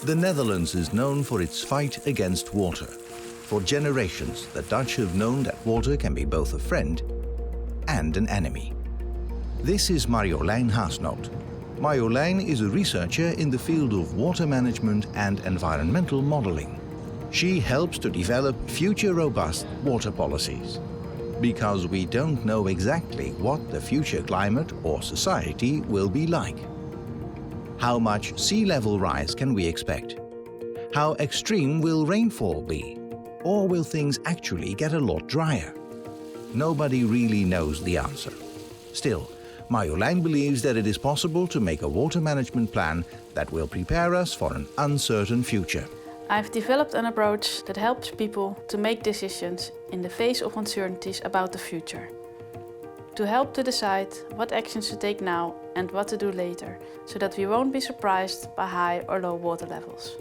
The Netherlands is known for its fight against water. For generations, the Dutch have known that water can be both a friend and an enemy. This is Marjolein Haasnoot. Marjolein is a researcher in the field of water management and environmental modeling. She helps to develop future robust water policies. Because we don't know exactly what the future climate or society will be like. How much sea level rise can we expect? How extreme will rainfall be? Or will things actually get a lot drier? Nobody really knows the answer. Still, Marjolein believes that it is possible to make a water management plan that will prepare us for an uncertain future. I've developed an approach that helps people to make decisions in the face of uncertainties about the future. To help to decide what actions to take now and what to do later, so that we won't be surprised by high or low water levels.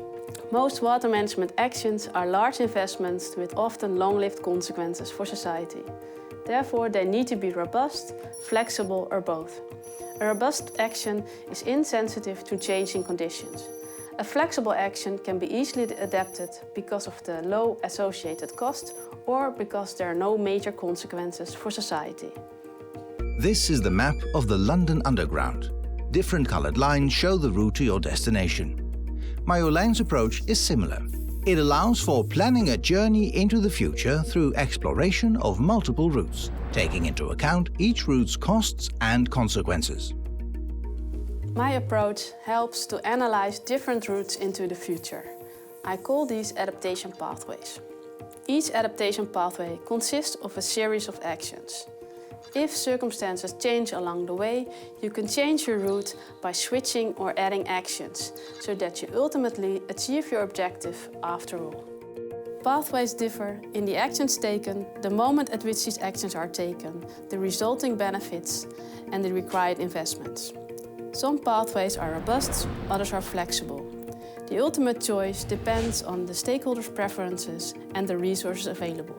Most water management actions are large investments with often long-lived consequences for society. Therefore, they need to be robust, flexible or both. A robust action is insensitive to changing conditions. A flexible action can be easily adapted because of the low associated cost or because there are no major consequences for society. This is the map of the London Underground. Different colored lines show the route to your destination. Marjolein's approach is similar. It allows for planning a journey into the future through exploration of multiple routes, taking into account each route's costs and consequences. My approach helps to analyze different routes into the future. I call these adaptation pathways. Each adaptation pathway consists of a series of actions. If circumstances change along the way, you can change your route by switching or adding actions, so that you ultimately achieve your objective after all. Pathways differ in the actions taken, the moment at which these actions are taken, the resulting benefits, and the required investments. Some pathways are robust, others are flexible. The ultimate choice depends on the stakeholders' preferences and the resources available.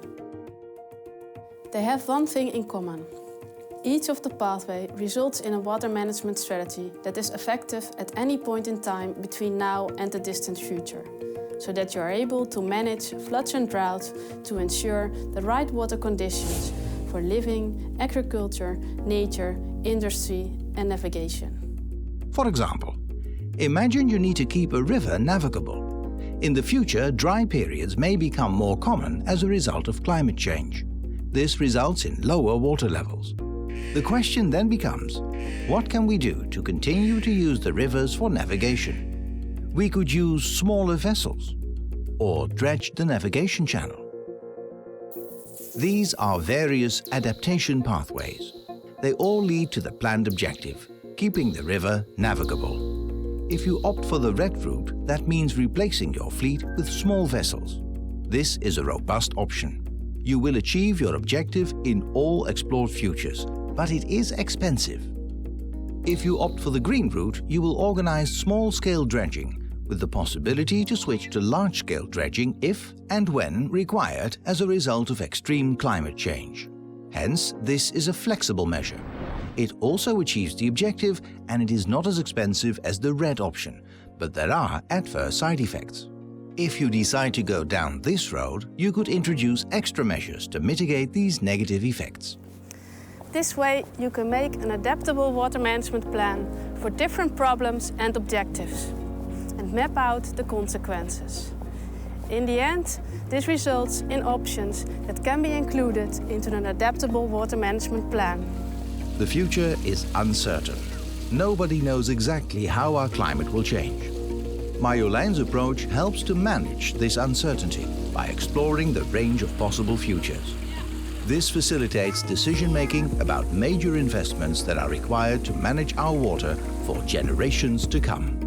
They have one thing in common. Each of the pathway results in a water management strategy that is effective at any point in time between now and the distant future, so that you are able to manage floods and droughts to ensure the right water conditions for living, agriculture, nature, industry and navigation. For example, imagine you need to keep a river navigable. In the future, dry periods may become more common as a result of climate change. This results in lower water levels. The question then becomes, what can we do to continue to use the rivers for navigation? We could use smaller vessels or dredge the navigation channel. These are various adaptation pathways. They all lead to the planned objective, keeping the river navigable. If you opt for the red route, that means replacing your fleet with small vessels. This is a robust option. You will achieve your objective in all explored futures, but it is expensive. If you opt for the green route, you will organize small-scale dredging, with the possibility to switch to large-scale dredging if and when required as a result of extreme climate change. Hence, this is a flexible measure. It also achieves the objective and it is not as expensive as the red option, but there are adverse side effects. If you decide to go down this road, you could introduce extra measures to mitigate these negative effects. This way, you can make an adaptable water management plan for different problems and objectives, and map out the consequences. In the end, this results in options that can be included into an adaptable water management plan. The future is uncertain. Nobody knows exactly how our climate will change. Marjolein's approach helps to manage this uncertainty by exploring the range of possible futures. This facilitates decision-making about major investments that are required to manage our water for generations to come.